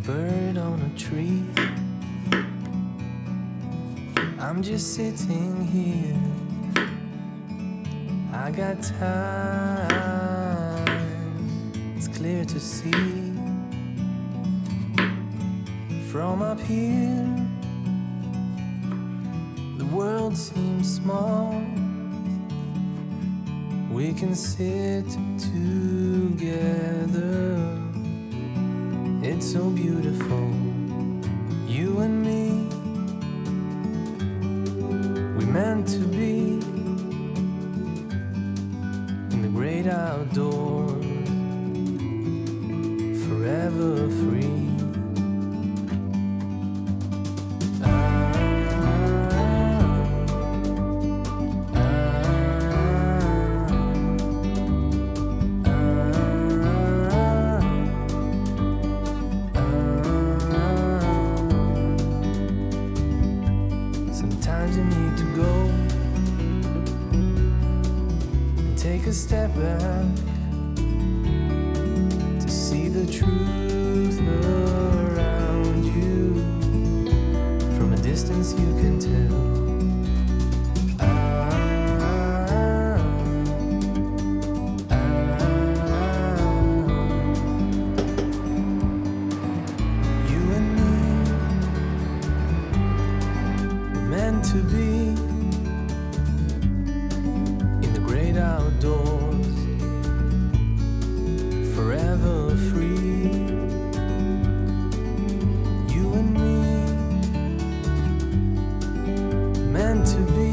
bird on a tree. I'm just sitting here. I got time. It's clear to see from up here. The world seems small. We can sit together. It's so beautiful, you and me. We meant to be in the great outdoors, forever free. Sometimes you need to go and take a step back to see the truth around you. From a distance you can tell. You and me were meant to be in the great outdoors, forever free. You and me meant to be